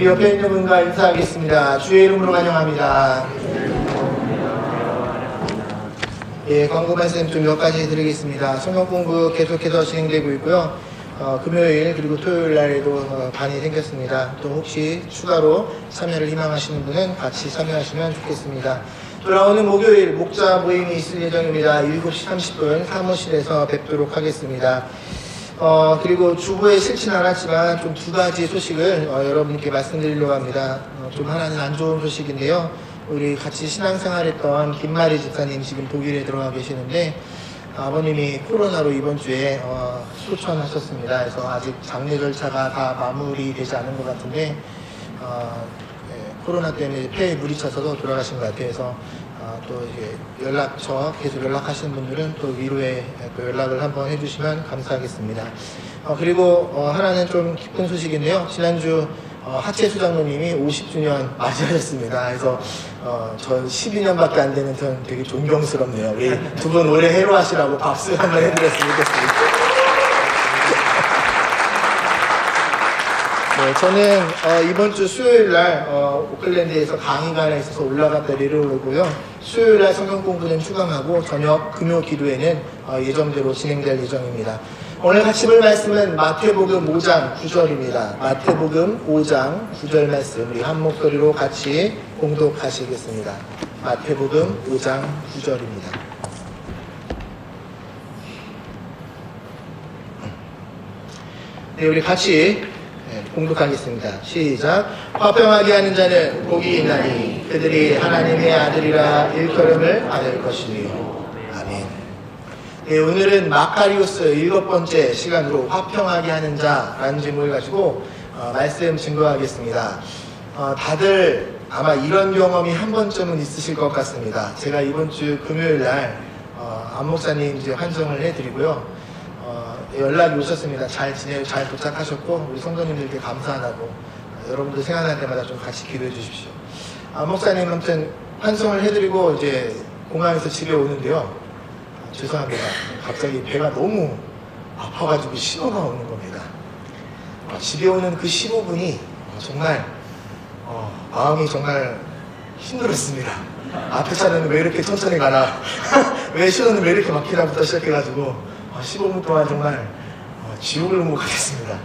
우리 옆에 있는 분과 인사하겠습니다. 주의 이름으로 환영합니다. 예, 광고 말씀 좀 몇 가지 드리겠습니다. 성경 공부 계속해서 진행되고 있고요. 금요일 그리고 토요일 날에도 반이 생겼습니다. 또 혹시 추가로 참여를 희망하시는 분은 같이 참여하시면 좋겠습니다. 돌아오는 목요일 목자 모임이 있을 예정입니다. 7시 30분 사무실에서 뵙도록 하겠습니다. 그리고 주보에 싫진 않았지만 좀 두 가지 소식을 여러분께 말씀드리려고 합니다. 좀 하나는 안 좋은 소식인데요. 우리 같이 신앙생활했던 김마리 집사님 지금 독일에 들어가 계시는데 아버님이 코로나로 이번 주에 소천하셨습니다. 그래서 아직 장례 절차가 다 마무리되지 않은 것 같은데 코로나 때문에 폐에 물이 차서도 돌아가신 것 같아요. 그래서 또 이제 연락처 계속 연락하시는 분들은 또 위로의 또 연락을 한번 해주시면 감사하겠습니다. 그리고 하나는 좀 기쁜 소식인데요. 지난주 하채수 장로님이 50주년 맞이하셨습니다. 그래서 전 12년밖에 안 되는 전 되게 존경스럽네요. 두 분 올해 해로하시라고 박수 한번 해드렸으면 좋겠습니다. 네, 저는 이번 주 수요일 날 오클랜드에서 강의가 하나 있어서 올라갔다 내려오고요. 수요일 날 성경 공부는 추가하고 저녁 금요 기도회는 예정대로 진행될 예정입니다. 오늘 같이 볼 말씀은 마태복음 5장 9절입니다. 마태복음 5장 9절 말씀 우리 한 목소리로 같이 공독하시겠습니다. 마태복음 5장 9절입니다. 네, 우리 같이 공독하겠습니다. 시작. 화평하게 하는 자는 복이 있나니 그들이 하나님의 아들이라 일컬음을 받을 것이니요. 아멘. 네, 오늘은 마카리오스 7번째 시간으로 화평하게 하는 자라는 제목을 가지고 말씀 증거하겠습니다. 다들 아마 이런 경험이 한 번쯤은 있으실 것 같습니다. 제가 이번 주 금요일 날 안 목사님 이제 환송을 해드리고요. 연락이 오셨습니다. 잘 지내요. 잘 도착하셨고 우리 성도님들께 감사하다고 여러분들 생각날 때마다 좀 같이 기도해 주십시오. 목사님 아무튼 환송을 해드리고 이제 공항에서 집에 오는데요. 죄송합니다. 갑자기 배가 너무 아파가지고 신호가 오는 겁니다. 집에 오는 그 15분이 정말 마음이 정말 힘들었습니다. 앞에 차는 왜 이렇게 천천히 가나 왜 신호는 왜 이렇게 막히나부터 시작해가지고 15분 동안 정말 지옥을 못 가겠습니다.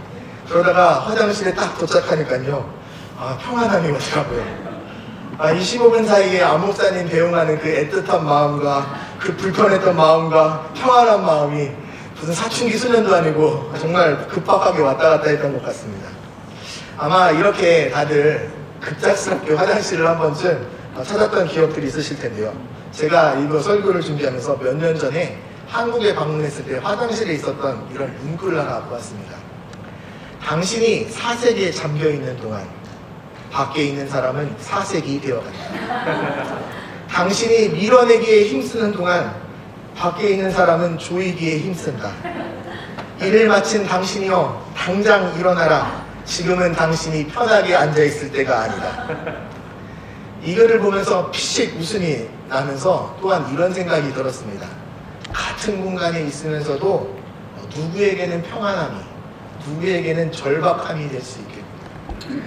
그러다가 화장실에 딱 도착하니까요. 평안함이 오더라고요. 이 15분 사이에 안목사님 배웅하는 그 애틋한 마음과 그 불편했던 마음과 평안한 마음이 무슨 사춘기 소년도 아니고 정말 급박하게 왔다 갔다 했던 것 같습니다. 아마 이렇게 다들 급작스럽게 화장실을 한 번쯤 찾았던 기억들이 있으실 텐데요. 제가 이거 설교를 준비하면서 몇 년 전에 한국에 방문했을 때 화장실에 있었던 이런 문구를 하나 갖고 왔습니다. 당신이 사색에 잠겨있는 동안 밖에 있는 사람은 사색이 되어간다. 당신이 밀어내기에 힘쓰는 동안 밖에 있는 사람은 조이기에 힘쓴다. 일을 마친 당신이여 당장 일어나라. 지금은 당신이 편하게 앉아있을 때가 아니다. 이거를 보면서 피식 웃음이 나면서 또한 이런 생각이 들었습니다. 같은 공간에 있으면서도 누구에게는 평안함이, 누구에게는 절박함이 될 수 있겠구나.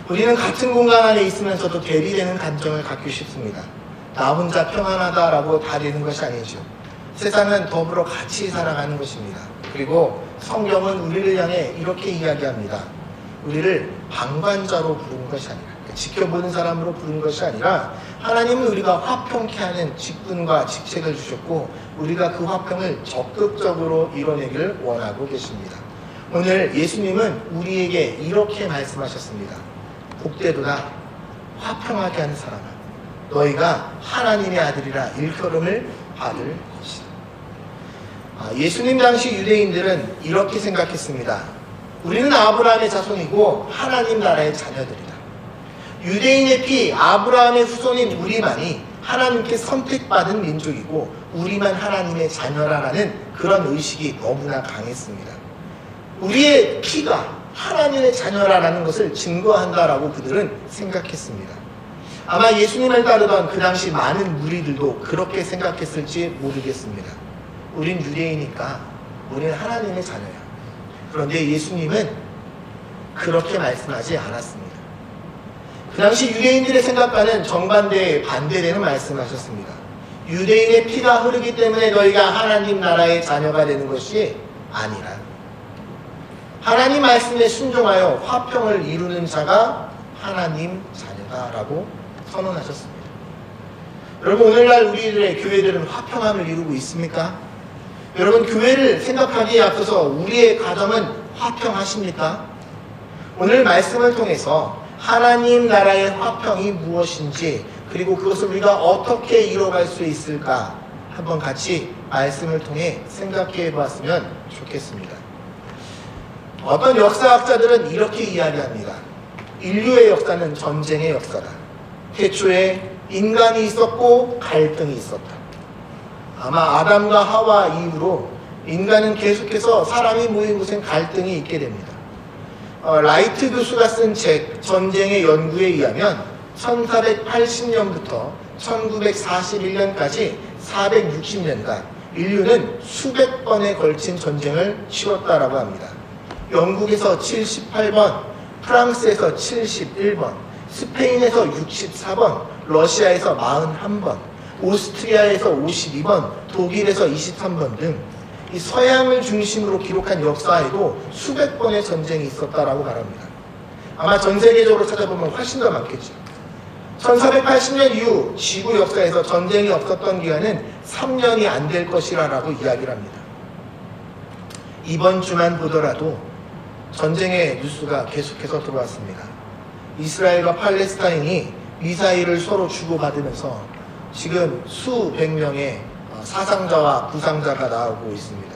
우리는 같은 공간 안에 있으면서도 대비되는 감정을 갖기 쉽습니다. 나 혼자 평안하다라고 다 되는 것이 아니죠. 세상은 더불어 같이 살아가는 것입니다. 그리고 성경은 우리를 향해 이렇게 이야기합니다. 우리를 방관자로 부른 것이 아니라, 지켜보는 사람으로 부른 것이 아니라 하나님은 우리가 화평케 하는 직분과 직책을 주셨고 우리가 그 화평을 적극적으로 이뤄내기를 원하고 계십니다. 오늘 예수님은 우리에게 이렇게 말씀하셨습니다. 복되도다 화평하게 하는 사람아 너희가 하나님의 아들이라 일컬음을 받을 것이다. 예수님 당시 유대인들은 이렇게 생각했습니다. 우리는 아브라함의 자손이고 하나님 나라의 자녀들이다. 유대인의 피 아브라함의 후손인 우리만이 하나님께 선택받은 민족이고 우리만 하나님의 자녀라는 그런 의식이 너무나 강했습니다. 우리의 피가 하나님의 자녀라는 것을 증거한다라고 그들은 생각했습니다. 아마 예수님을 따르던 그 당시 많은 무리들도 그렇게 생각했을지 모르겠습니다. 우린 유대이니까 우리는 하나님의 자녀야. 그런데 예수님은 그렇게 말씀하지 않았습니다. 그 당시 유대인들의 생각과는 정반대의 반대되는 말씀하셨습니다. 유대인의 피가 흐르기 때문에 너희가 하나님 나라의 자녀가 되는 것이 아니라 하나님 말씀에 순종하여 화평을 이루는 자가 하나님 자녀다라고 선언하셨습니다. 여러분, 오늘날 우리들의 교회들은 화평함을 이루고 있습니까? 여러분, 교회를 생각하기에 앞서서 우리의 가정은 화평하십니까? 오늘 말씀을 통해서 하나님 나라의 화평이 무엇인지, 그리고 그것을 우리가 어떻게 이뤄갈 수 있을까 한번 같이 말씀을 통해 생각해 보았으면 좋겠습니다. 어떤 역사학자들은 이렇게 이야기합니다. 인류의 역사는 전쟁의 역사다. 태초에 인간이 있었고 갈등이 있었다. 아마 아담과 하와 이후로 인간은 계속해서 사람이 모인 곳엔 갈등이 있게 됩니다. 라이트 교수가 쓴 책 전쟁의 연구에 의하면 1480년부터 1941년까지 460년간 인류는 수백 번에 걸친 전쟁을 치렀다라고 합니다. 영국에서 78번, 프랑스에서 71번, 스페인에서 64번, 러시아에서 41번, 오스트리아에서 52번, 독일에서 23번 등 이 서양을 중심으로 기록한 역사에도 수백 번의 전쟁이 있었다라고 말합니다. 아마 전 세계적으로 찾아보면 훨씬 더 많겠죠. 1480년 이후 지구 역사에서 전쟁이 없었던 기간은 3년이 안 될 것이라고 이야기를 합니다. 이번 주만 보더라도 전쟁의 뉴스가 계속해서 들어왔습니다. 이스라엘과 팔레스타인이 미사일을 서로 주고받으면서 지금 수백 명의 사상자와 부상자가 나오고 있습니다.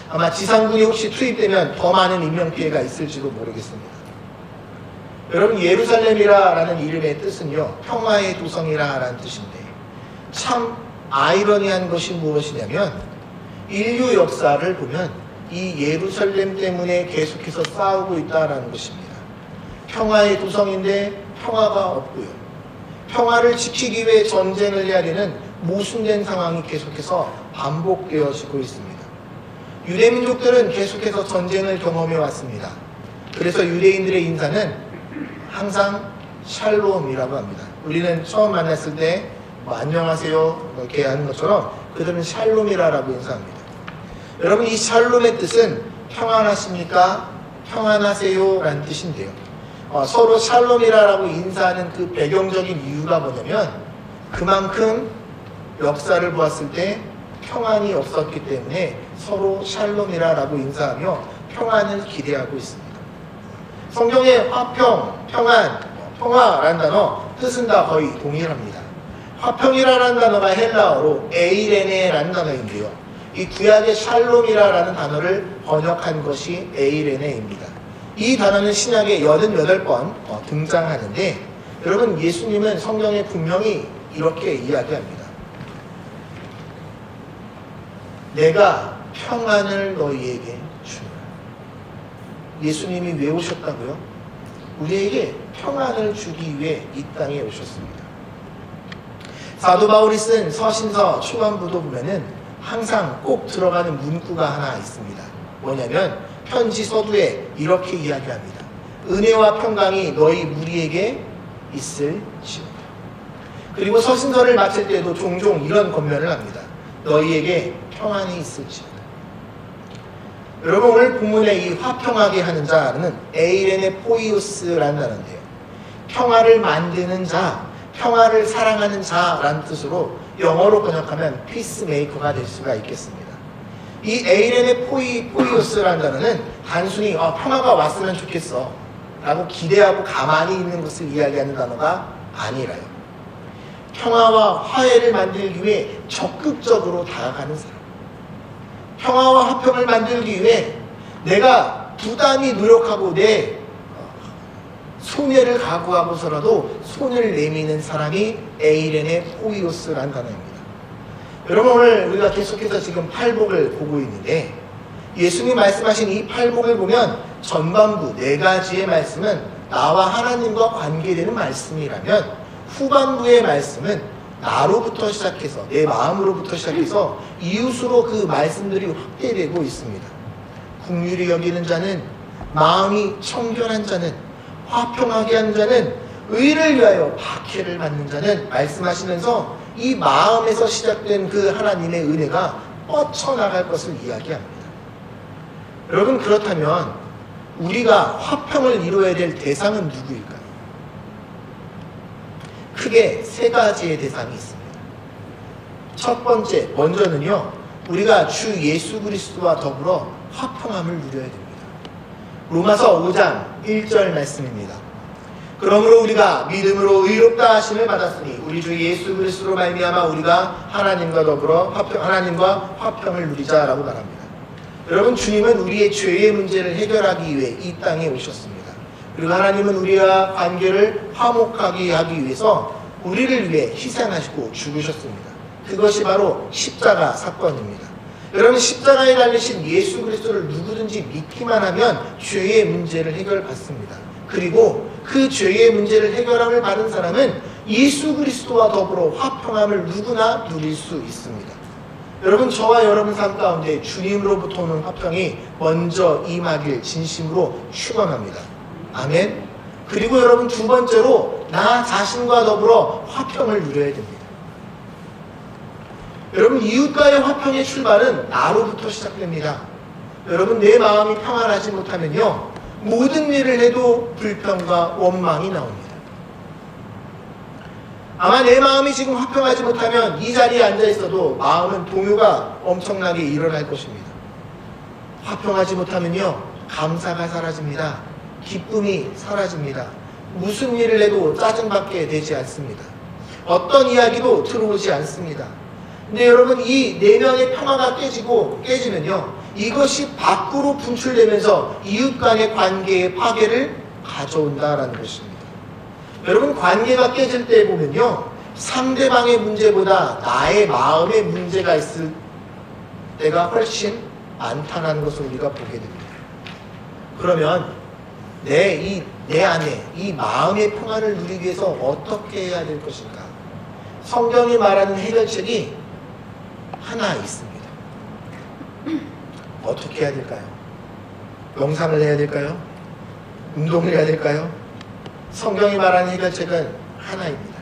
아마 지상군이 혹시 투입되면 더 많은 인명피해가 있을지도 모르겠습니다. 여러분, 예루살렘이라는 이름의 뜻은요, 평화의 도성이라는 뜻인데, 참 아이러니한 것이 무엇이냐면 인류 역사를 보면 이 예루살렘 때문에 계속해서 싸우고 있다는 것입니다. 평화의 도성인데 평화가 없고요. 평화를 지키기 위해 전쟁을 해야 되는 모순된 상황이 계속해서 반복되어지고 있습니다. 유대민족들은 계속해서 전쟁을 경험해 왔습니다. 그래서 유대인들의 인사는 항상 샬롬이라고 합니다. 우리는 처음 만났을 때 안녕하세요 이렇게 하는 것처럼 그들은 샬롬이라고 인사합니다. 여러분, 이 샬롬의 뜻은 평안하십니까? 평안하세요 라는 뜻인데요. 서로 샬롬이라고 인사하는 그 배경적인 이유가 뭐냐면 그만큼 역사를 보았을 때 평안이 없었기 때문에 서로 샬롬이라고 인사하며 평안을 기대하고 있습니다. 성경에 화평, 평안, 평화라는 단어 뜻은 다 거의 동일합니다. 화평이라는 단어가 헬라어로 에이레네라는 단어인데요. 이 구약의 샬롬이라는 단어를 번역한 것이 에이레네입니다. 이 단어는 신약에 88번 등장하는데 여러분, 예수님은 성경에 분명히 이렇게 이야기합니다. 내가 평안을 너희에게 주노라. 예수님이 왜 오셨다고요? 우리에게 평안을 주기 위해 이 땅에 오셨습니다. 사도 바울이 쓴 서신서 초반부도 보면은 항상 꼭 들어가는 문구가 하나 있습니다. 뭐냐면 편지 서두에 이렇게 이야기합니다. 은혜와 평강이 너희 무리에게 있을지어다. 그리고 서신서를 마칠 때도 종종 이런 권면을 합니다. 너희에게 평안이 있을지어다. 여러분, 오늘 본문의 이 화평하게 하는 자는 에이레네 포이우스라는 단어인데요. 평화를 만드는 자, 평화를 사랑하는 자라는 뜻으로 영어로 번역하면 피스메이커가 될 수가 있겠습니다. 이 에이레네 포이우스라는 단어는 단순히 평화가 왔으면 좋겠어 라고 기대하고 가만히 있는 것을 이야기하는 단어가 아니라요. 평화와 화해를 만들기 위해 적극적으로 다가가는 사람, 평화와 화평을 만들기 위해 내가 부단히 노력하고 내 손해를 각오하고서라도 손을 내미는 사람이 에이레네 포이오스라는 단어입니다. 여러분, 오늘 우리가 계속해서 지금 팔복을 보고 있는데 예수님이 말씀하신 이 팔복을 보면 전반부 4가지의 말씀은 나와 하나님과 관계되는 말씀이라면 후반부의 말씀은 나로부터 시작해서 내 마음으로부터 시작해서 이웃으로 그 말씀들이 확대되고 있습니다. 긍휼히 여기는 자는 마음이 청결한 자는, 화평하게 하는 자는, 의를 위하여 박해를 받는 자는, 말씀하시면서 이 마음에서 시작된 그 하나님의 은혜가 뻗쳐나갈 것을 이야기합니다. 여러분, 그렇다면 우리가 화평을 이루어야 될 대상은 누구일까요? 크게 세 가지의 대상이 있습니다. 첫 번째, 먼저는요, 우리가 주 예수 그리스도와 더불어 화평함을 누려야 됩니다. 로마서 5장 1절 말씀입니다. 그러므로 우리가 믿음으로 의롭다 하심을 받았으니 우리 주 예수 그리스도로 말미암아 우리가 하나님과 더불어 하나님과 화평을 누리자라고 말합니다. 여러분, 주님은 우리의 죄의 문제를 해결하기 위해 이 땅에 오셨습니다. 그리고 하나님은 우리와 관계를 화목하게 하기 위해서 우리를 위해 희생하시고 죽으셨습니다. 그것이 바로 십자가 사건입니다. 여러분, 십자가에 달리신 예수 그리스도를 누구든지 믿기만 하면 죄의 문제를 해결받습니다. 그리고 그 죄의 문제를 해결함을 받은 사람은 예수 그리스도와 더불어 화평함을 누구나 누릴 수 있습니다. 여러분, 저와 여러분 삶 가운데 주님으로부터 오는 화평이 먼저 임하길 진심으로 축원합니다. 아멘. 그리고 여러분, 두 번째로 나 자신과 더불어 화평을 누려야 됩니다. 여러분, 이웃과의 화평의 출발은 나로부터 시작됩니다. 여러분, 내 마음이 평안하지 못하면요, 모든 일을 해도 불평과 원망이 나옵니다. 아마 내 마음이 지금 화평하지 못하면 이 자리에 앉아 있어도 마음은 동요가 엄청나게 일어날 것입니다. 화평하지 못하면요, 감사가 사라집니다. 기쁨이 사라집니다. 무슨 일을 해도 짜증밖에 되지 않습니다. 어떤 이야기도 들어오지 않습니다. 근데 여러분, 이 내면의 평화가 깨지면요, 이것이 밖으로 분출되면서 이웃 간의 관계의 파괴를 가져온다라는 것입니다. 여러분, 관계가 깨질 때 보면요, 상대방의 문제보다 나의 마음의 문제가 있을 때가 훨씬 많다는 것을 우리가 보게 됩니다. 그러면 내 안에 이 마음의 평안을 누리기 위해서 어떻게 해야 될 것인가? 성경이 말하는 해결책이 하나 있습니다. 어떻게 해야 될까요? 명상을 해야 될까요? 운동을 해야 될까요? 성경이 말하는 해결책은 하나입니다.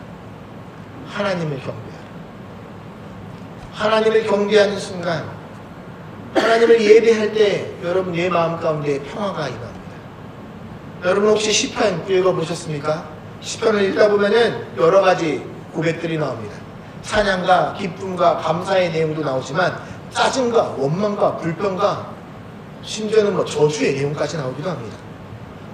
하나님을 경배하라. 하나님을 경배하는 순간, 하나님을 예배할 때 여러분 내 마음 가운데 평화가 임합니다. 여러분, 혹시 시편 읽어보셨습니까? 시편을 읽다 보면은 여러 가지 고백들이 나옵니다. 찬양과 기쁨과 감사의 내용도 나오지만 짜증과 원망과 불평과 심지어는 저주의 내용까지 나오기도 합니다.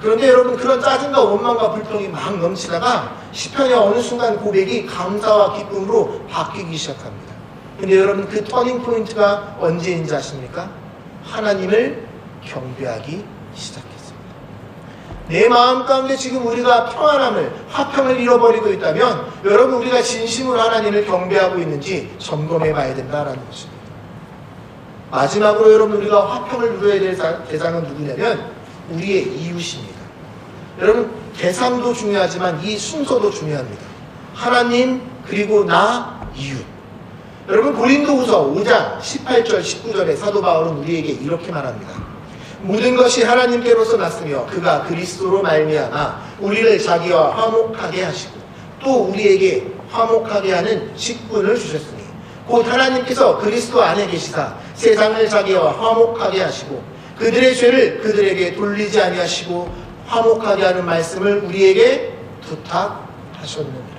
그런데 여러분, 그런 짜증과 원망과 불평이 막 넘치다가 시편의 어느 순간 고백이 감사와 기쁨으로 바뀌기 시작합니다. 근데 여러분, 그 터닝 포인트가 언제인지 아십니까? 하나님을 경배하기 시작했습니다. 내 마음 가운데 지금 우리가 평안함을, 화평을 잃어버리고 있다면 여러분, 우리가 진심으로 하나님을 경배하고 있는지 점검해 봐야 된다는 것입니다. 마지막으로 여러분, 우리가 화평을 누려야 될 대상은 누구냐면 우리의 이웃입니다. 여러분, 대상도 중요하지만 이 순서도 중요합니다. 하나님, 그리고 나, 이웃. 여러분, 고린도후서 5장 18절 19절에 사도 바울은 우리에게 이렇게 말합니다. 모든 것이 하나님께로서 났으며 그가 그리스도로 말미암아 우리를 자기와 화목하게 하시고 또 우리에게 화목하게 하는 직분을 주셨으니 곧 하나님께서 그리스도 안에 계시사 세상을 자기와 화목하게 하시고 그들의 죄를 그들에게 돌리지 아니하시고 화목하게 하는 말씀을 우리에게 부탁하셨느니라.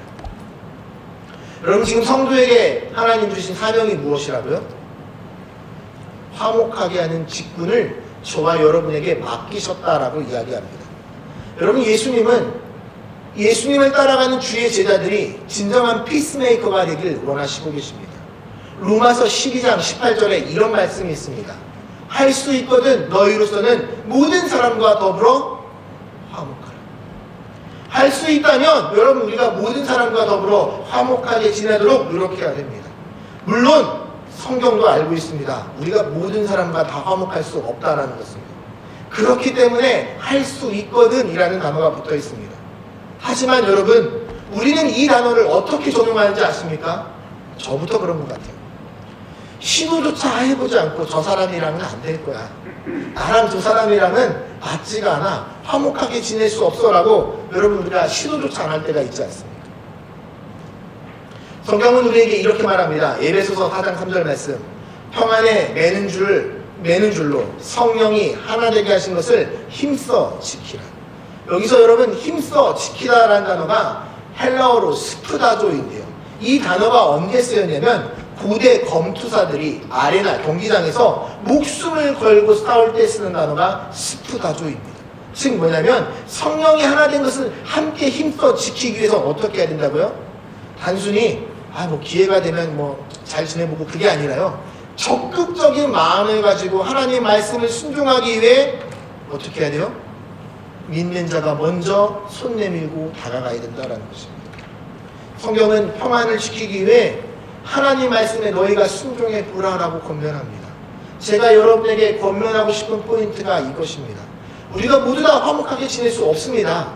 여러분, 지금 성도에게 하나님 주신 사명이 무엇이라고요? 화목하게 하는 직분을 저와 여러분에게 맡기셨다라고 이야기합니다. 여러분, 예수님을 따라가는 주의 제자들이 진정한 피스메이커가 되길 원하시고 계십니다. 로마서 12장 18절에 이런 말씀이 있습니다. 할 수 있거든 너희로서는 모든 사람과 더불어 화목하라. 할 수 있다면 여러분, 우리가 모든 사람과 더불어 화목하게 지내도록 노력해야 됩니다. 물론 성경도 알고 있습니다. 우리가 모든 사람과 다 화목할 수 없다는 것입니다. 그렇기 때문에 할 수 있거든 이라는 단어가 붙어 있습니다. 하지만 여러분, 우리는 이 단어를 어떻게 적용하는지 아십니까? 저부터 그런 것 같아요. 시도조차 해보지 않고 저 사람이랑은 안 될 거야. 나랑 저 사람이랑은 맞지가 않아. 화목하게 지낼 수 없어라고 여러분 우리가 시도조차 안 할 때가 있지 않습니까? 성경은 우리에게 이렇게 말합니다. 에베소서 4장 3절 말씀. 평안에 매는 줄로 성령이 하나 되게 하신 것을 힘써 지키라. 여기서 여러분 힘써 지키다라는 단어가 헬라어로 스프다조인데요. 이 단어가 언제 쓰였냐면 고대 검투사들이 아레나 경기장에서 목숨을 걸고 싸울 때 쓰는 단어가 스프다조입니다. 즉 뭐냐면 성령이 하나 된 것을 함께 힘써 지키기 위해서 어떻게 해야 된다고요? 단순히 뭐 기회가 되면 잘 지내보고 그게 아니라요. 적극적인 마음을 가지고 하나님의 말씀을 순종하기 위해 어떻게 해야 돼요? 믿는 자가 먼저 손 내밀고 다가가야 된다는 것입니다. 성경은 평안을 지키기 위해 하나님 말씀에 너희가 순종해 보라라고 권면합니다. 제가 여러분에게 권면하고 싶은 포인트가 이것입니다. 우리가 모두 다 화목하게 지낼 수 없습니다.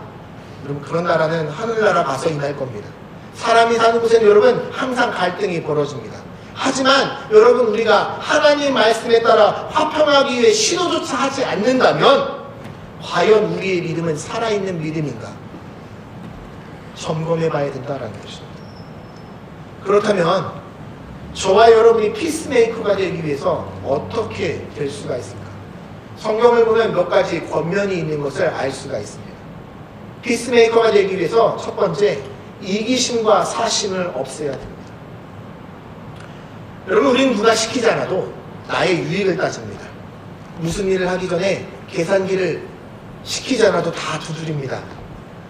여러분 그런 나라는 하늘나라 가서 임할 겁니다. 사람이 사는 곳에는 여러분 항상 갈등이 벌어집니다. 하지만 여러분 우리가 하나님 말씀에 따라 화평하기 위해 시도조차 하지 않는다면 과연 우리의 믿음은 살아있는 믿음인가? 점검해 봐야 된다는 것입니다. 그렇다면 저와 여러분이 피스메이커가 되기 위해서 어떻게 될 수가 있을까? 성경을 보면 몇 가지 권면이 있는 것을 알 수가 있습니다. 피스메이커가 되기 위해서 첫 번째, 이기심과 사심을 없애야 됩니다. 여러분 우리는 누가 시키지 않아도 나의 유익을 따집니다. 무슨 일을 하기 전에 계산기를 시키지 않아도 다 두드립니다.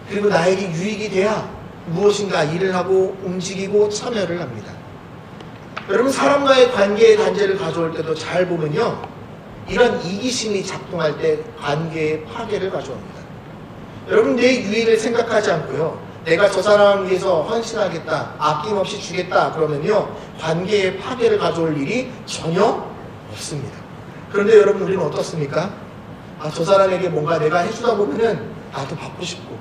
그리고 나에게 유익이 돼야 무엇인가 일을 하고 움직이고 참여를 합니다. 여러분 사람과의 관계의 단절을 가져올 때도 잘 보면요, 이런 이기심이 작동할 때 관계의 파괴를 가져옵니다. 여러분 내 유익을 생각하지 않고요, 내가 저 사람을 위해서 헌신하겠다, 아낌없이 주겠다 그러면요 관계의 파괴를 가져올 일이 전혀 없습니다. 그런데 여러분 우리는 어떻습니까? 저 사람에게 뭔가 내가 해주다 보면은 나도 받고 싶고,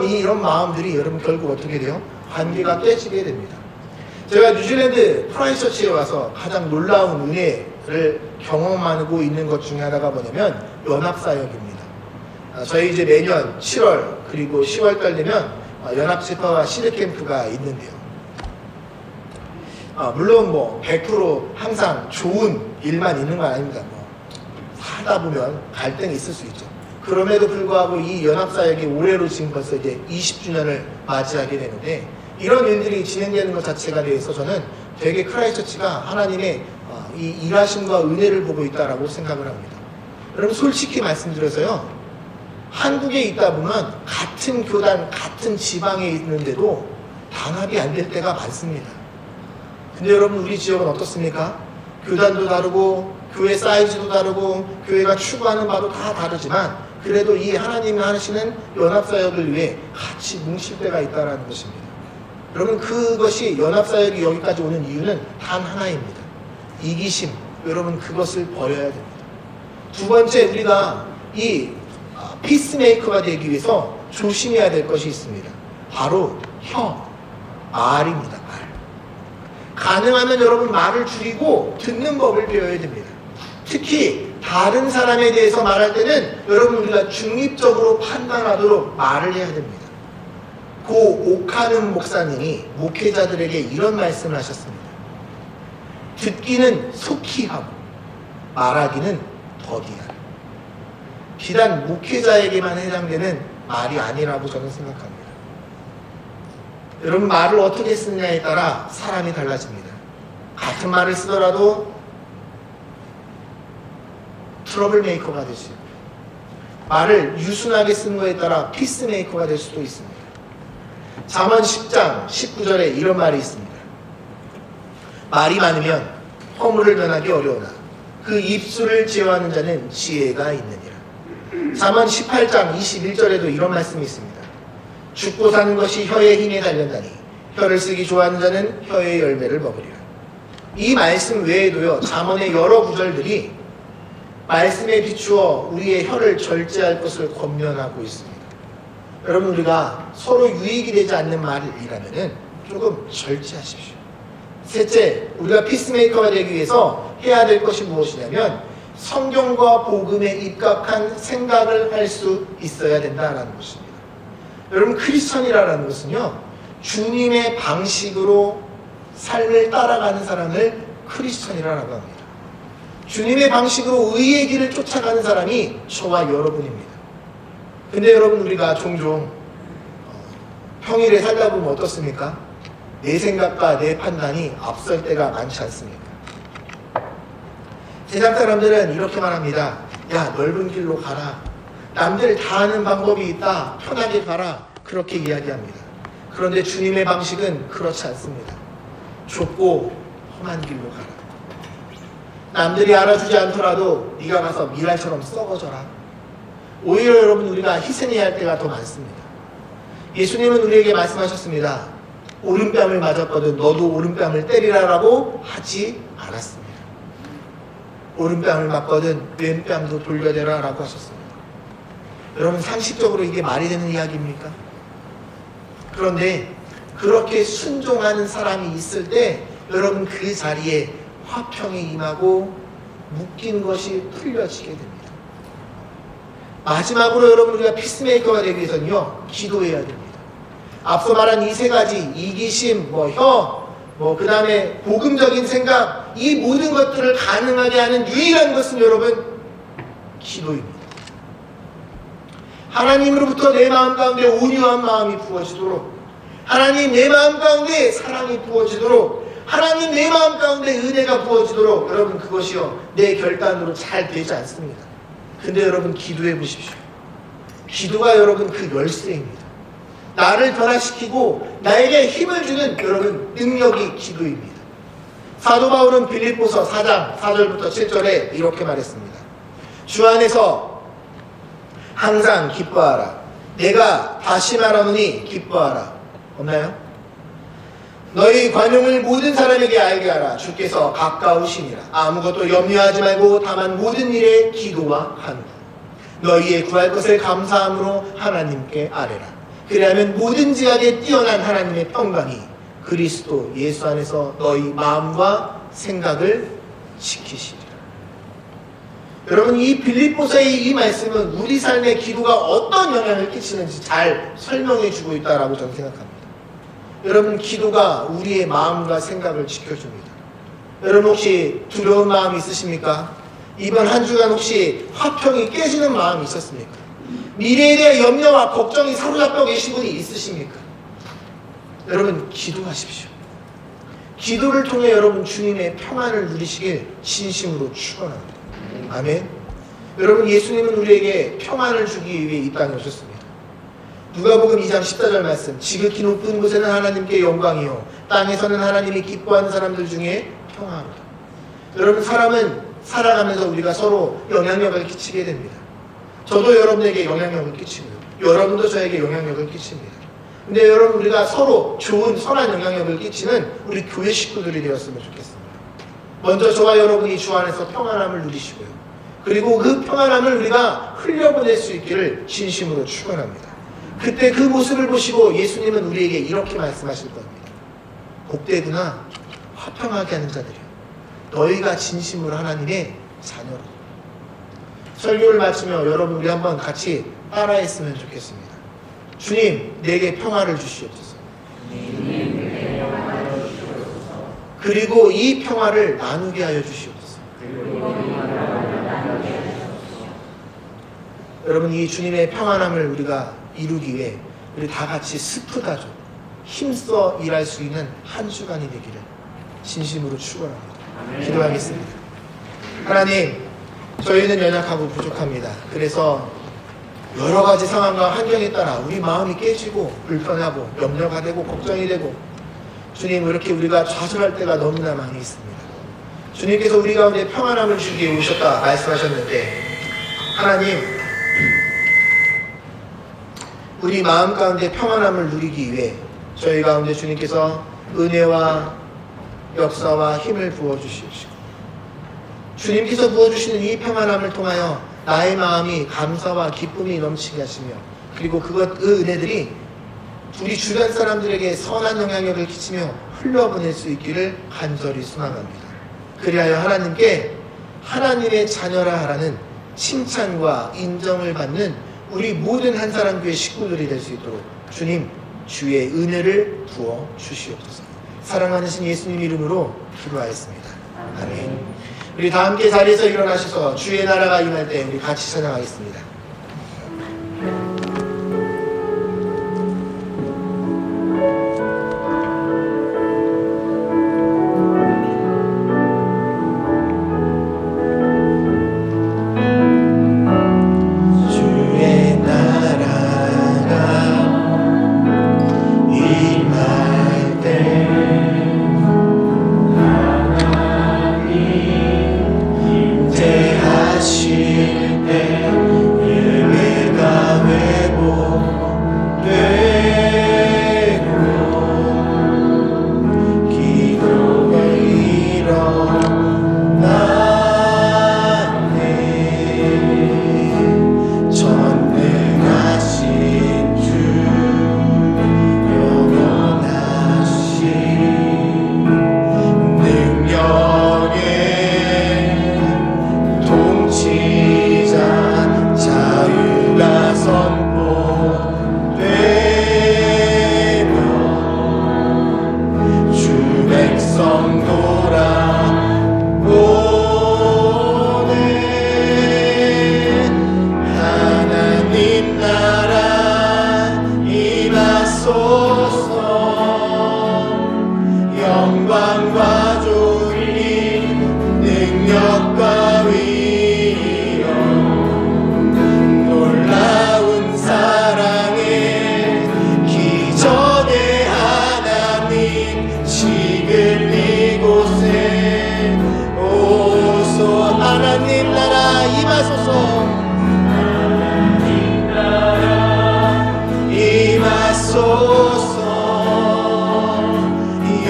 이런 마음들이 여러분 결국 어떻게 돼요? 관계가 깨지게 됩니다. 제가 뉴질랜드 프라이처치에 와서 가장 놀라운 은혜를 경험하고 있는 것 중에 하나가 뭐냐면 연합사역입니다. 저희 이제 매년 7월 그리고 10월달 되면 연합집회와 시드캠프가 있는데요. 물론 100% 항상 좋은 일만 있는 건 아닙니다. 살다 보면 갈등이 있을 수 있죠. 그럼에도 불구하고 이 연합사역이 올해로 지금 벌써 이제 20주년을 맞이하게 되는데, 이런 일들이 진행되는 것 자체가 대해서 저는 되게 크라이처치가 하나님의 이 일하심과 은혜를 보고 있다라고 생각을 합니다. 여러분 솔직히 말씀드려서요, 한국에 있다 보면 같은 교단, 같은 지방에 있는데도 단합이 안 될 때가 많습니다. 근데 여러분 우리 지역은 어떻습니까? 교단도 다르고 교회 사이즈도 다르고 교회가 추구하는 바도 다 다르지만 그래도 이 하나님이 하시는 연합사역을 위해 같이 뭉칠 때가 있다는 것입니다. 여러분 그것이 연합사역이 여기까지 오는 이유는 단 하나입니다. 이기심. 여러분 그것을 버려야 됩니다. 두 번째, 우리가 이 피스메이커가 되기 위해서 조심해야 될 것이 있습니다. 바로 말입니다. 말. 가능하면 여러분 말을 줄이고 듣는 법을 배워야 됩니다. 특히 다른 사람에 대해서 말할 때는 여러분 우리가 중립적으로 판단하도록 말을 해야 됩니다. 고 오카는 목사님이 목회자들에게 이런 말씀을 하셨습니다. 듣기는 속히 하고 말하기는 더디하라. 비단 목회자에게만 해당되는 말이 아니라고 저는 생각합니다. 여러분 말을 어떻게 쓰느냐에 따라 사람이 달라집니다. 같은 말을 쓰더라도 트러블 메이커가 될 수 있고, 말을 유순하게 쓰는 것에 따라 피스 메이커가 될 수도 있습니다. 잠언 10장 19절에 이런 말이 있습니다. 말이 많으면 허물을 면하기 어려우나 그 입술을 제어하는 자는 지혜가 있느니라. 잠언 18장 21절에도 이런 말씀이 있습니다. 죽고 사는 것이 혀의 힘에 달렸다니 혀를 쓰기 좋아하는 자는 혀의 열매를 먹으리라. 이 말씀 외에도요, 잠언의 여러 구절들이 말씀에 비추어 우리의 혀를 절제할 것을 권면하고 있습니다. 여러분 우리가 서로 유익이 되지 않는 말이라면 조금 절제하십시오. 셋째, 우리가 피스메이커가 되기 위해서 해야 될 것이 무엇이냐면 성경과 복음에 입각한 생각을 할 수 있어야 된다는 것입니다. 여러분, 크리스천이라는 것은요, 주님의 방식으로 삶을 따라가는 사람을 크리스천이라고 합니다. 주님의 방식으로 의의 길을 쫓아가는 사람이 저와 여러분입니다. 근데 여러분, 우리가 종종 평일에 살다 보면 어떻습니까? 내 생각과 내 판단이 앞설 때가 많지 않습니까? 세상 사람들은 이렇게 말합니다. 야, 넓은 길로 가라. 남들 다 아는 방법이 있다. 편하게 가라. 그렇게 이야기합니다. 그런데 주님의 방식은 그렇지 않습니다. 좁고 험한 길로 가라. 남들이 알아주지 않더라도 네가 가서 미랄처럼 썩어져라. 오히려 여러분, 우리가 희생해야 할 때가 더 많습니다. 예수님은 우리에게 말씀하셨습니다. 오른뺨을 맞았거든 너도 오른뺨을 때리라라고 하지 않았습니다. 오른뺨을 맞거든 왼뺨도 돌려대라라고 하셨습니다. 여러분, 상식적으로 이게 말이 되는 이야기입니까? 그런데 그렇게 순종하는 사람이 있을 때 여러분, 그 자리에 화평이 임하고 묶인 것이 풀려지게 됩니다. 마지막으로 여러분, 우리가 피스메이커가 되기 위해서는요, 기도해야 됩니다. 앞서 말한 이 세 가지, 이기심, 그 다음에 복음적인 생각, 이 모든 것들을 가능하게 하는 유일한 것은 여러분, 기도입니다. 하나님으로부터 내 마음 가운데 온유한 마음이 부어지도록, 하나님 내 마음 가운데 사랑이 부어지도록, 하나님 내 마음 가운데 은혜가 부어지도록, 여러분, 그것이요, 내 결단으로 잘 되지 않습니다. 근데 여러분, 기도해 보십시오. 기도가 여러분 그 열쇠입니다. 나를 변화시키고 나에게 힘을 주는 여러분 능력이 기도입니다. 사도 바울은 빌립보서 4장 4절부터 7절에 이렇게 말했습니다. 주 안에서 항상 기뻐하라. 내가 다시 말하노니 기뻐하라. 없나요? 너희 관용을 모든 사람에게 알게 하라. 주께서 가까우시니라. 아무것도 염려하지 말고 다만 모든 일에 기도와 간구, 너희의 구할 것을 감사함으로 하나님께 아뢰라. 그리하면 뭐든지 하게 뛰어난 하나님의 평강이 그리스도 예수 안에서 너희 마음과 생각을 지키시리라. 여러분, 이 빌립보서의 이 말씀은 우리 삶의 기도가 어떤 영향을 끼치는지 잘 설명해 주고 있다라고 저는 생각합니다. 여러분, 기도가 우리의 마음과 생각을 지켜줍니다. 여러분, 혹시 두려운 마음이 있으십니까? 이번 한 주간 혹시 화평이 깨지는 마음이 있었습니까? 미래에 대한 염려와 걱정이 사로잡혀 계신 분이 있으십니까? 여러분, 기도하십시오. 기도를 통해 여러분 주님의 평안을 누리시길 진심으로 축원합니다. 아멘. 여러분, 예수님은 우리에게 평안을 주기 위해 이 땅에 오셨습니다. 누가복음 2장 14절 말씀, 지극히 높은 곳에는 하나님께 영광이요 땅에서는 하나님이 기뻐하는 사람들 중에 평화로다. 여러분, 사람은 살아가면서 우리가 서로 영향력을 끼치게 됩니다. 저도 여러분에게 영향력을 끼칩니다. 여러분도 저에게 영향력을 끼칩니다. 근데 여러분, 우리가 서로 좋은 선한 영향력을 끼치는 우리 교회 식구들이 되었으면 좋겠습니다. 먼저 저와 여러분이 주 안에서 평안함을 누리시고요, 그리고 그 평안함을 우리가 흘려보낼 수 있기를 진심으로 축원합니다. 그때 그 모습을 보시고 예수님은 우리에게 이렇게 말씀하실 겁니다. 복되구나, 화평하게 하는 자들이요, 너희가 진심으로 하나님의 자녀로. 설교를 마치며 여러분, 우리 한번 같이 따라했으면 좋겠습니다. 주님, 내게 평화를 주시옵소서. 그리고 이 평화를 나누게 하여 주시옵소서. 여러분, 이 주님의 평안함을 우리가 이루기 위해 우리 다 같이 스프다죠, 힘써 일할 수 있는 한 주간이 되기를 진심으로 축원합니다. 기도하겠습니다. 하나님, 저희는 연약하고 부족합니다. 그래서 여러 가지 상황과 환경에 따라 우리 마음이 깨지고 불편하고 염려가 되고 걱정이 되고, 주님, 이렇게 우리가 좌절할 때가 너무나 많이 있습니다. 주님께서 우리 가운데 평안함을 주기 위해 오셨다 말씀하셨는데, 하나님, 우리 마음 가운데 평안함을 누리기 위해 저희 가운데 주님께서 은혜와 역사와 힘을 부어주시옵시고, 주님께서 부어주시는 이 평안함을 통하여 나의 마음이 감사와 기쁨이 넘치게 하시며, 그리고 그 은혜들이 우리 주변 사람들에게 선한 영향력을 끼치며 흘려보낼 수 있기를 간절히 소망합니다. 그리하여 하나님께 하나님의 자녀라 하라는 칭찬과 인정을 받는 우리 모든 한사랑교회 식구들이 될 수 있도록 주님 주의 은혜를 부어 주시옵소서. 사랑하는 신 예수님 이름으로 기도하였습니다. 아멘. 우리 다 함께 자리에서 일어나셔서 주의 나라가 임할 때 우리 같이 찬양하겠습니다.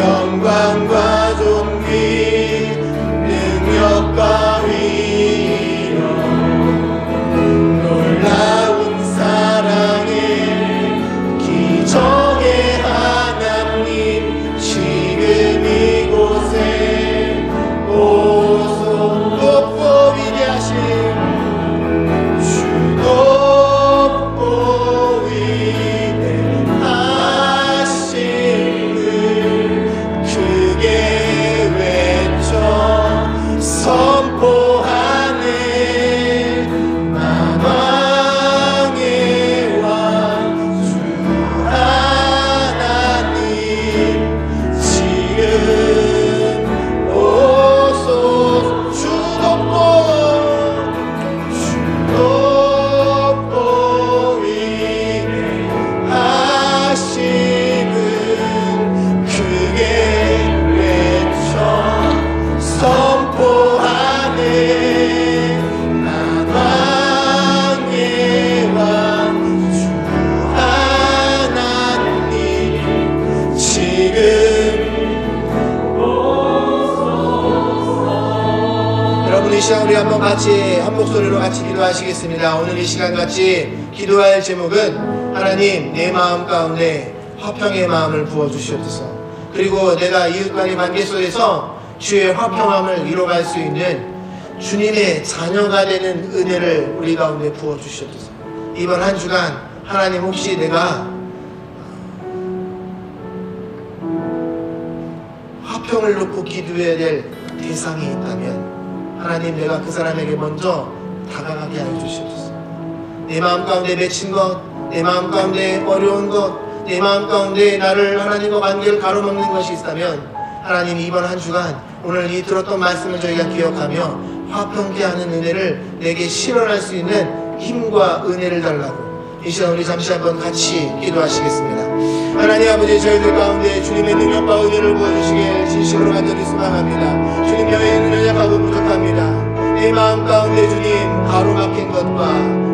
영광과 존귀 능력과 위엄 놀라운 사랑의 기적의 하나님 지금 이곳에 오소 높고 위대하신 주 높고 위대하신 크게 외쳐 선포하네 만왕의 왕 주 하나님 지금 오소 주 높고 위대하심은 크게 외쳐 선포하네 만왕의 왕 주 하나님 지금 여러분 이 시간 우리 한번 같이 한 목소리로 같이 기도하시겠습니다. 오늘 이 시간 같이 기도할 제목은 하나님 내 마음 가운데 화평의 마음을 부어주시옵소서. 그리고 내가 이웃간의 관계 속에서 주의 화평함을 이뤄갈 수 있는 주님의 자녀가 되는 은혜를 우리 가운데 부어주시옵소서. 이번 한 주간 하나님 혹시 내가 화평을 놓고 기도해야 될 대상이 있다면 하나님 내가 그 사람에게 먼저 다가가게 하여 주시옵소서. 내 마음 가운데 맺힌 것, 내 마음 가운데 어려운 것, 내 마음 가운데 나를 하나님과 관계를 가로막는 것이 있다면 하나님 이번 한 주간 오늘 이 들었던 말씀을 저희가 기억하며 화평케 하는 은혜를 내게 실현할 수 있는 힘과 은혜를 달라고 이 시간 우리 잠시 한번 같이 기도하시겠습니다. 하나님 아버지 저희들 가운데 주님의 능력과 은혜를 부어주시길 진심으로 간절히 소망합니다. 주님 저희는 연약하고 부족합니다. 내 마음 가운데 주님 가로막힌 것과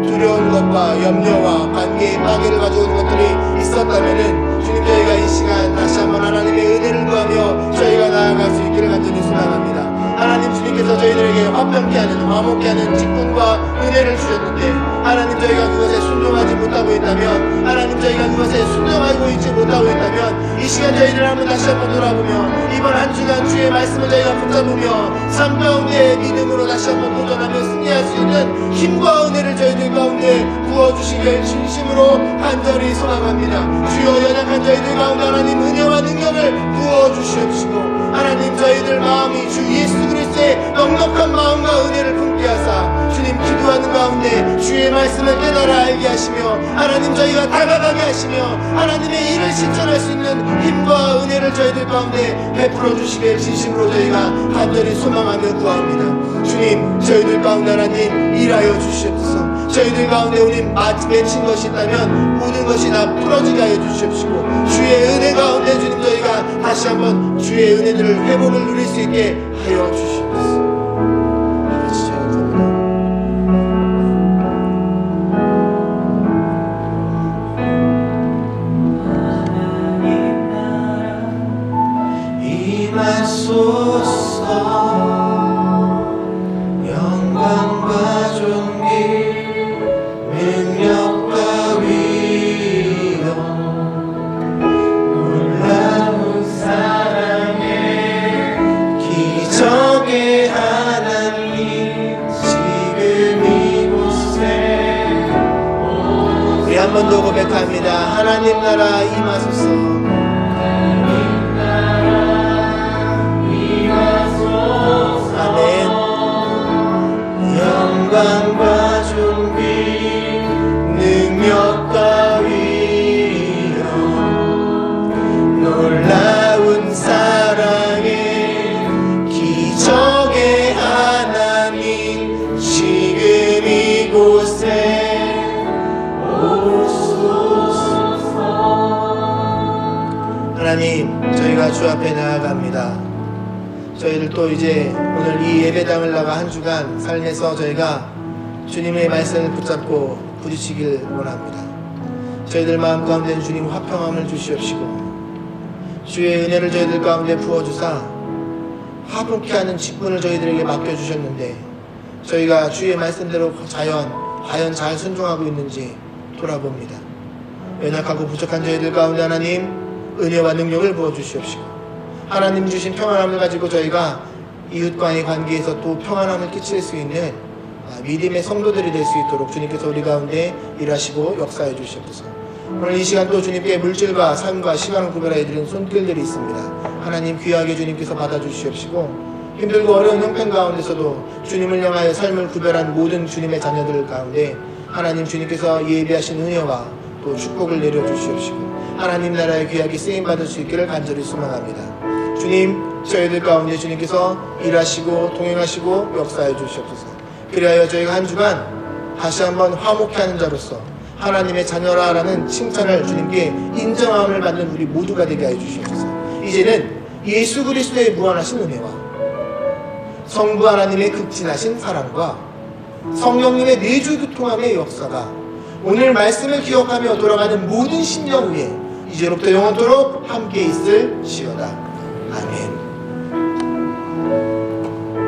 두려운 것과 염려와 관계의 파괴를 가져오는 것들이 있었다면은 주님 저희가 이 시간 다시 한번 하나님의 은혜를 구하며 저희가 나아갈 수 있기를 간절히 소망합니다. 하나님 주님께서 저희들에게 화평케 하는 화목케 하는 직분과 은혜를 주셨는데 하나님 저희가 그것에 순종하지 못하고 있다면 하나님 저희가 그것에 순종하고 있지 못하고 있다면 이 시간 저희를 한번 다시 한번 돌아보며 이번 한 주간 주의 말씀을 저희가 붙잡으며 삶 가운데 믿음으로 다시 한번 도전하며 승리할 수 있는 힘과 은혜를 저희들 가운데 부어주시길 진심으로 간절히 소망합니다. 주여 연약한 저희들 가운데 하나님 은혜와 능력을 부어주시옵시고 하나님 저희들 마음이 주 예수 그리스도의 넉넉한 마음과 은혜를 품게 하사 주님 기도하는 가운데 주의 말씀을 깨달아 알게 하시며 하나님 저희가 다가가게 하시며 하나님의 일을 실천할 수 있는 힘과 은혜를 저희들 가운데 베풀어 주시길 진심으로 저희가 간절히 소망하며 구합니다. 주님 저희들 가운데 하나님 일하여 주시옵소서. 저희들 가운데 우린 맺힌 것이 있다면 모든 것이 다 풀어지게 하여 주시옵시고 주의 은혜 가운데 주님 저희가 다시 한번 주의 은혜들을 회복을 누릴 수 있게 하여 주시옵소서. 아버지 저희가 감사합니다. 임하소서. 영광과 존귀 능력과 위엄 놀라운 사랑의 기적의 하나님 지금 이곳에 우리 한 번 더 고백합니다. 하나님 나라 임하소서. 영광과 존귀 능력과 위엄 놀라운 사랑의 기적의 하나님 지금 이곳에 오소서. 하나님 저희가 주 앞에 나아갑니다. 저희를 또 이제 오늘 이 예배당을 나가 한 주간 삶에서 저희가 주님의 말씀을 붙잡고 부딪히길 원합니다. 저희들 마음 가운데 주님 화평함을 주시옵시고 주의 은혜를 저희들 가운데 부어주사 화평케 하는 직분을 저희들에게 맡겨주셨는데 저희가 주의 말씀대로 과연 잘 순종하고 있는지 돌아봅니다. 연약하고 부족한 저희들 가운데 하나님 은혜와 능력을 부어주시옵시고 하나님 주신 평안함을 가지고 저희가 이웃과의 관계에서 또 평안함을 끼칠 수 있는 믿음의 성도들이 될 수 있도록 주님께서 우리 가운데 일하시고 역사해 주시옵소서. 오늘 이 시간 또 주님께 물질과 삶과 시간을 구별해 드리는 손길들이 있습니다. 하나님 귀하게 주님께서 받아주시옵시고 힘들고 어려운 형편 가운데서도 주님을 향하여 삶을 구별한 모든 주님의 자녀들 가운데 하나님 주님께서 예비하신 은혜와 또 축복을 내려주시옵시고 하나님 나라의 귀하게 쓰임받을 수 있기를 간절히 소망합니다. 주님 저희들 가운데 주님께서 일하시고 동행하시고 역사해 주시옵소서. 그리하여 저희가 한 주간 다시 한번 화목해 하는 자로서 하나님의 자녀라라는 칭찬을 주님께 인정함을 받는 우리 모두가 되게 하여 주시옵소서. 이제는 예수 그리스도의 무한하신 은혜와 성부 하나님의 극진하신 사랑과 성령님의 내주교통함의 역사가 오늘 말씀을 기억하며 돌아가는 모든 심령 위에 이제로부터 영원토록 함께 있을지어다. 아멘.